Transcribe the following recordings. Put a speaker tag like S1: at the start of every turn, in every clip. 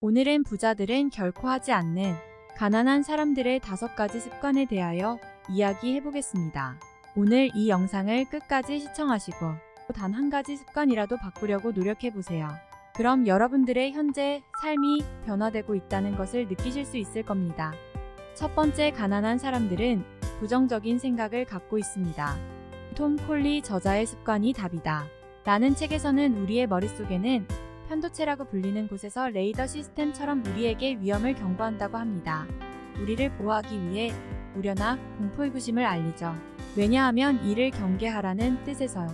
S1: 오늘은 부자들은 결코 하지 않는 가난한 사람들의 5가지 습관에 대하여 이야기해 보겠습니다. 오늘 이 영상을 끝까지 시청하시고 단 한 가지 습관이라도 바꾸려고 노력해 보세요. 그럼 여러분들의 현재 삶이 변화되고 있다는 것을 느끼실 수 있을 겁니다. 첫 번째, 가난한 사람들은 부정적인 생각을 갖고 있습니다. 톰 콜리 저자의 습관이 답이다 라는 책에서는 우리의 머릿속에는 편도체라고 불리는 곳에서 레이더 시스템처럼 우리에게 위험을 경보한다고 합니다. 우리를 보호하기 위해 우려나 공포의구심을 알리죠. 왜냐하면 이를 경계하라는 뜻에서요.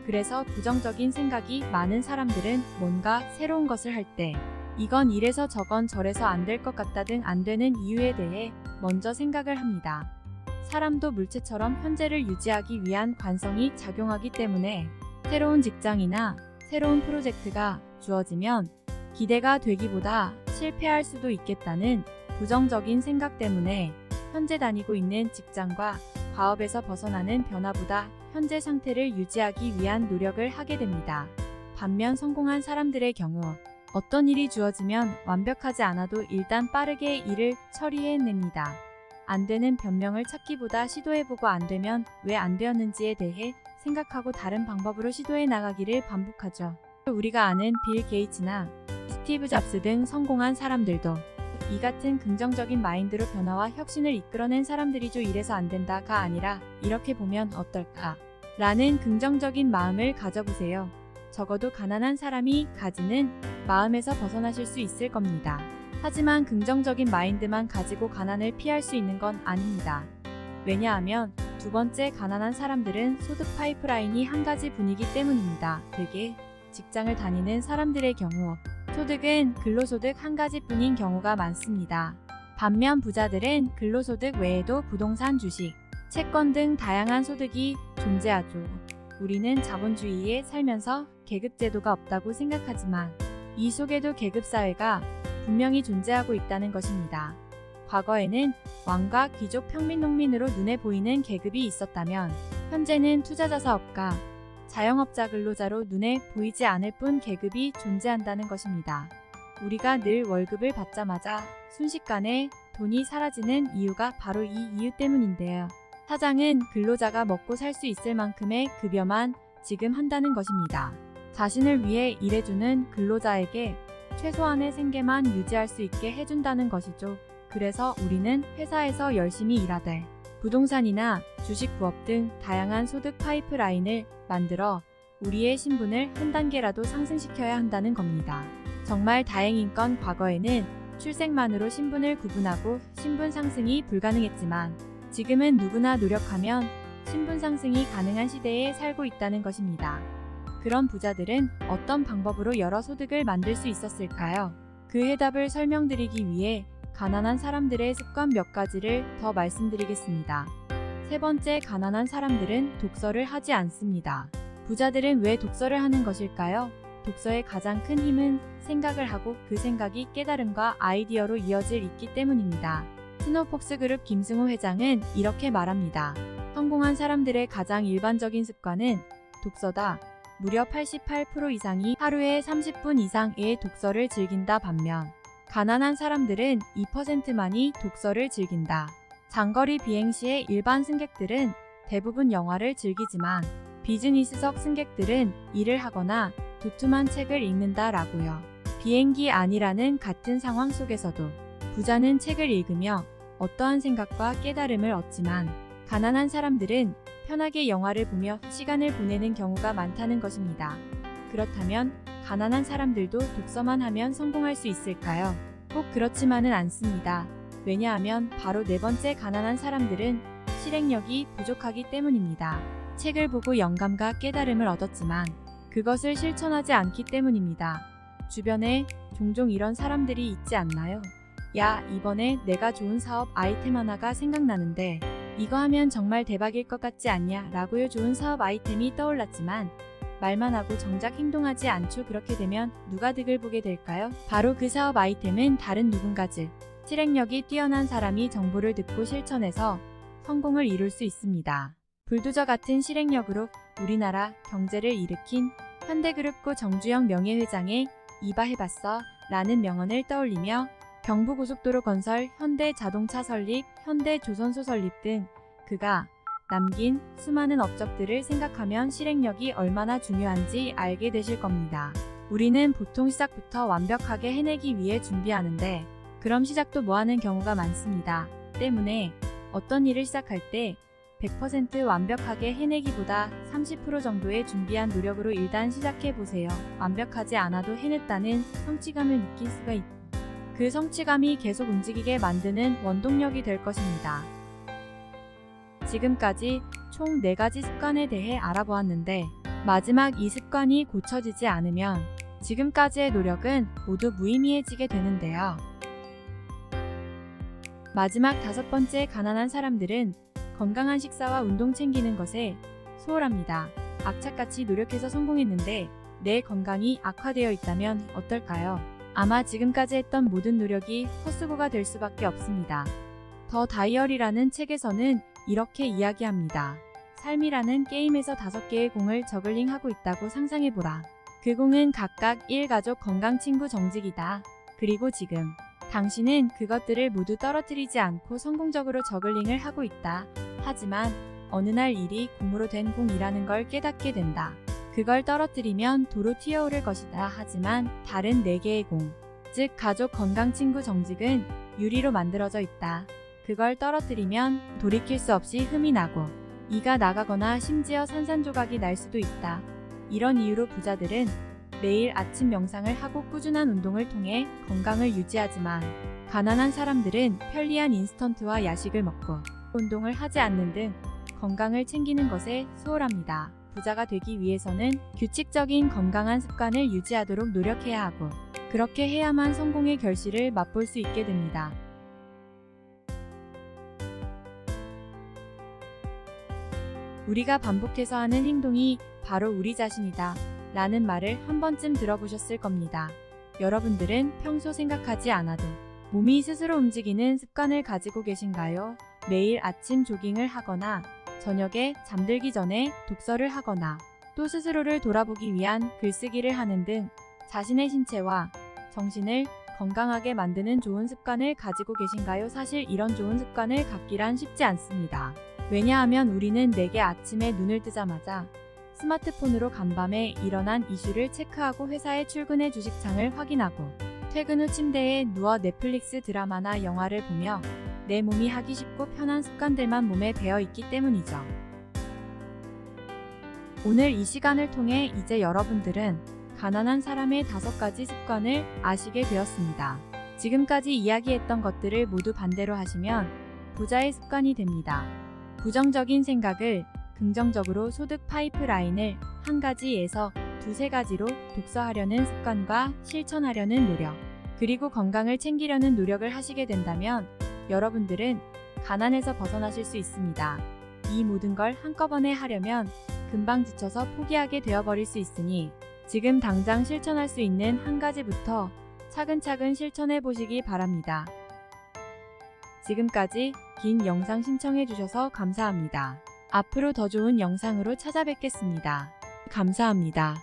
S1: 그래서 부정적인 생각이 많은 사람들은 뭔가 새로운 것을 할 때 이건 이래서 저건 저래서 안 될 것 같다 등 안 되는 이유에 대해 먼저 생각을 합니다. 사람도 물체처럼 현재를 유지하기 위한 관성이 작용하기 때문에 새로운 직장이나 새로운 프로젝트가 주어지면 기대가 되기보다 실패할 수도 있겠다는 부정적인 생각 때문에 현재 다니고 있는 직장과 과업에서 벗어나는 변화보다 현재 상태를 유지하기 위한 노력을 하게 됩니다. 반면 성공한 사람들의 경우 어떤 일이 주어지면 완벽하지 않아도 일단 빠르게 일을 처리해냅니다. 안 되는 변명을 찾기보다 시도해보고 안 되면 왜 안 되었는지에 대해 생각하고 다른 방법으로 시도해 나가기를 반복하죠. 우리가 아는 빌 게이츠나 스티브 잡스 등 성공한 사람들도 이 같은 긍정적인 마인드로 변화와 혁신을 이끌어낸 사람들이죠. 이래서 안 된다가 아니라 이렇게 보면 어떨까? 라는 긍정적인 마음을 가져보세요. 적어도 가난한 사람이 가지는 마음에서 벗어나실 수 있을 겁니다. 하지만 긍정적인 마인드만 가지고 가난을 피할 수 있는 건 아닙니다. 왜냐하면 두 번째, 가난한 사람들은 소득 파이프라인이 한 가지 분이기 때문입니다. 되게 직장을 다니는 사람들의 경우 소득은 근로소득 한 가지뿐인 경우가 많습니다. 반면 부자들은 근로소득 외에도 부동산, 주식, 채권 등 다양한 소득이 존재하죠. 우리는 자본주의에 살면서 계급제도가 없다고 생각하지만 이 속에도 계급사회가 분명히 존재하고 있다는 것입니다. 과거에는 왕과 귀족, 평민, 농민으로 눈에 보이는 계급이 있었다면 현재는 투자자, 사업가, 자영업자, 근로자로 눈에 보이지 않을 뿐 계급이 존재한다는 것입니다. 우리가 늘 월급을 받자마자 순식간에 돈이 사라지는 이유가 바로 이 이유 때문인데요. 사장은 근로자가 먹고 살 수 있을 만큼의 급여만 지급한다는 것입니다. 자신을 위해 일해주는 근로자에게 최소한의 생계만 유지할 수 있게 해준다는 것이죠. 그래서 우리는 회사에서 열심히 일하되 부동산이나 주식, 부업 등 다양한 소득 파이프라인을 만들어 우리의 신분을 한 단계라도 상승시켜야 한다는 겁니다. 정말 다행인 건 과거에는 출생만으로 신분을 구분하고 신분 상승이 불가능했지만 지금은 누구나 노력하면 신분 상승이 가능한 시대에 살고 있다는 것입니다. 그런 부자들은 어떤 방법으로 여러 소득을 만들 수 있었을까요? 그 해답을 설명드리기 위해 가난한 사람들의 습관 몇 가지를 더 말씀드리겠습니다. 세 번째, 가난한 사람들은 독서를 하지 않습니다. 부자들은 왜 독서를 하는 것일까요? 독서의 가장 큰 힘은 생각을 하고 그 생각이 깨달음과 아이디어로 이어질 있기 때문입니다. 스노폭스 그룹 김승호 회장은 이렇게 말합니다. 성공한 사람들의 가장 일반적인 습관은 독서다. 무려 88% 이상이 하루에 30분 이상의 독서를 즐긴다. 반면 가난한 사람들은 2%만이 독서를 즐긴다. 장거리 비행 시에 일반 승객들은 대부분 영화를 즐기지만 비즈니스석 승객들은 일을 하거나 두툼한 책을 읽는다 라고요. 비행기 안이라는 같은 상황 속에서도 부자는 책을 읽으며 어떠한 생각과 깨달음을 얻지만 가난한 사람들은 편하게 영화를 보며 시간을 보내는 경우가 많다는 것입니다. 그렇다면 가난한 사람들도 독서만 하면 성공할 수 있을까요? 꼭 그렇지만은 않습니다. 왜냐하면 바로 네 번째, 가난한 사람들은 실행력이 부족하기 때문입니다. 책을 보고 영감과 깨달음을 얻었지만 그것을 실천하지 않기 때문입니다. 주변에 종종 이런 사람들이 있지 않나요? 야, 이번에 내가 좋은 사업 아이템 하나가 생각나는데 이거 하면 정말 대박일 것 같지 않냐? 라고요. 좋은 사업 아이템이 떠올랐지만 말만 하고 정작 행동하지 않죠. 그렇게 되면 누가 득을 보게 될까요? 바로 그 사업 아이템은 다른 누군가, 즉 실행력이 뛰어난 사람이 정보를 듣고 실천해서 성공을 이룰 수 있습니다. 불도저 같은 실행력으로 우리나라 경제를 일으킨 현대그룹 고 정주영 명예회장의 이봐 해봤어 라는 명언을 떠올리며 경부고속도로 건설, 현대자동차 설립, 현대조선소 설립 등 그가 남긴 수많은 업적들을 생각하면 실행력이 얼마나 중요한지 알게 되실 겁니다. 우리는 보통 시작부터 완벽하게 해내기 위해 준비하는데 그럼 시작도 뭐하는 경우가 많습니다. 때문에 어떤 일을 시작할 때 100% 완벽하게 해내기보다 30% 정도의 준비한 노력으로 일단 시작해보세요. 완벽하지 않아도 해냈다는 성취감을 느낄 수가 있고 그 성취감이 계속 움직이게 만드는 원동력이 될 것입니다. 지금까지 총 4가지 습관에 대해 알아보았는데 마지막 이 습관이 고쳐지지 않으면 지금까지의 노력은 모두 무의미해지게 되는데요. 마지막 5번째, 가난한 사람들은 건강한 식사와 운동 챙기는 것에 소홀합니다. 악착같이 노력해서 성공했는데 내 건강이 악화되어 있다면 어떨까요? 아마 지금까지 했던 모든 노력이 헛수고가 될 수밖에 없습니다. 더 다이어리라는 책에서는 이렇게 이야기합니다. 삶이라는 게임에서 5개의 공을 저글링하고 있다고 상상해보라. 그 공은 각각 1가족 건강 친구 정직이다. 그리고 지금 당신은 그것들을 모두 떨어뜨리지 않고 성공적으로 저글링을 하고 있다. 하지만 어느 날 일이 공으로 된 공이라는 걸 깨닫게 된다. 그걸 떨어뜨리면 도로 튀어오를 것이다. 하지만 다른 4개의 공, 즉 가족 건강 친구 정직은 유리로 만들어져 있다. 그걸 떨어뜨리면 돌이킬 수 없이 흠이 나고 이가 나가거나 심지어 산산조각이 날 수도 있다. 이런 이유로 부자들은 매일 아침 명상을 하고 꾸준한 운동을 통해 건강을 유지하지만 가난한 사람들은 편리한 인스턴트와 야식을 먹고 운동을 하지 않는 등 건강을 챙기는 것에 소홀합니다. 부자가 되기 위해서는 규칙적인 건강한 습관을 유지하도록 노력해야 하고 그렇게 해야만 성공의 결실을 맛볼 수 있게 됩니다. 우리가 반복해서 하는 행동이 바로 우리 자신이다 라는 말을 한 번쯤 들어보셨을 겁니다. 여러분들은 평소 생각하지 않아도 몸이 스스로 움직이는 습관을 가지고 계신가요? 매일 아침 조깅을 하거나 저녁에 잠들기 전에 독서를 하거나 또 스스로를 돌아보기 위한 글쓰기를 하는 등 자신의 신체와 정신을 건강하게 만드는 좋은 습관을 가지고 계신가요? 사실 이런 좋은 습관을 갖기란 쉽지 않습니다. 왜냐하면 우리는 내게 아침에 눈을 뜨자마자 스마트폰으로 간밤에 일어난 이슈를 체크하고 회사에 출근해 주식창을 확인하고 퇴근 후 침대에 누워 넷플릭스 드라마나 영화를 보며 내 몸이 하기 쉽고 편한 습관들만 몸에 배어 있기 때문이죠. 오늘 이 시간을 통해 이제 여러분들은 가난한 사람의 5가지 습관을 아시게 되었습니다. 지금까지 이야기했던 것들을 모두 반대로 하시면 부자의 습관이 됩니다. 부정적인 생각을 긍정적으로 소득 파이프라인을 1가지에서 2~3가지로 독서하려는 습관과 실천하려는 노력, 그리고 건강을 챙기려는 노력을 하시게 된다면 여러분들은 가난에서 벗어나실 수 있습니다. 이 모든 걸 한꺼번에 하려면 금방 지쳐서 포기하게 되어버릴 수 있으니 지금 당장 실천할 수 있는 1가지부터 차근차근 실천해 보시기 바랍니다. 지금까지 긴 영상 신청해 주셔서 감사합니다. 앞으로 더 좋은 영상으로 찾아뵙겠습니다. 감사합니다.